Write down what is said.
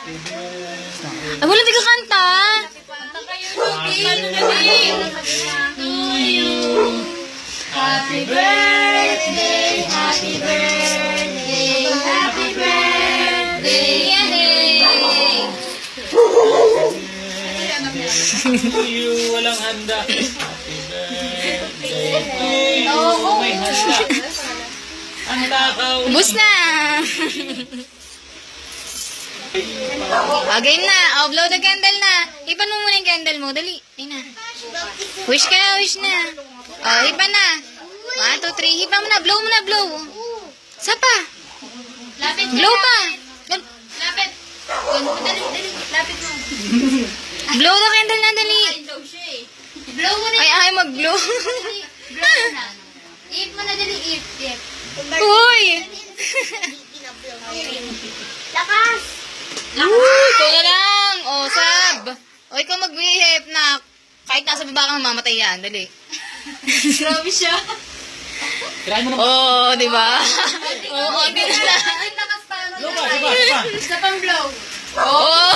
Ay, wala di ka kanta. Happy birthday, happy birthday, happy birthday, To you, walang handa. Happy birthday to you. May handa. Ang takaw. Ubus na. Game na. Oh, blow the candle na. Ipan mo muna yung candle mo. Dali. Ayun na. Wish ka na, wish na. Oh, hipan na. 1, 2, 3. Hipan mo na. Blow mo na, blow. Isa pa. Lapit Blow pa. Lapit. Dali, lapit mo. Blow the candle na, dali. Daw siya eh. Blow mo na. Ay, mag-blow. Blow mo na. Ip mo na dali, ip. Uy. Lakas. Ikaw na lang. Oh, sab. O, ikaw mag-behave na. Kahit nasa baba kang mamatay yan. Dali. Grabe siya. Tirahin mo na. Oh, di ba? Oo, konti na lang. Ay, lakas pa. Blow pa, isa pa. Isa pang blow. Oh.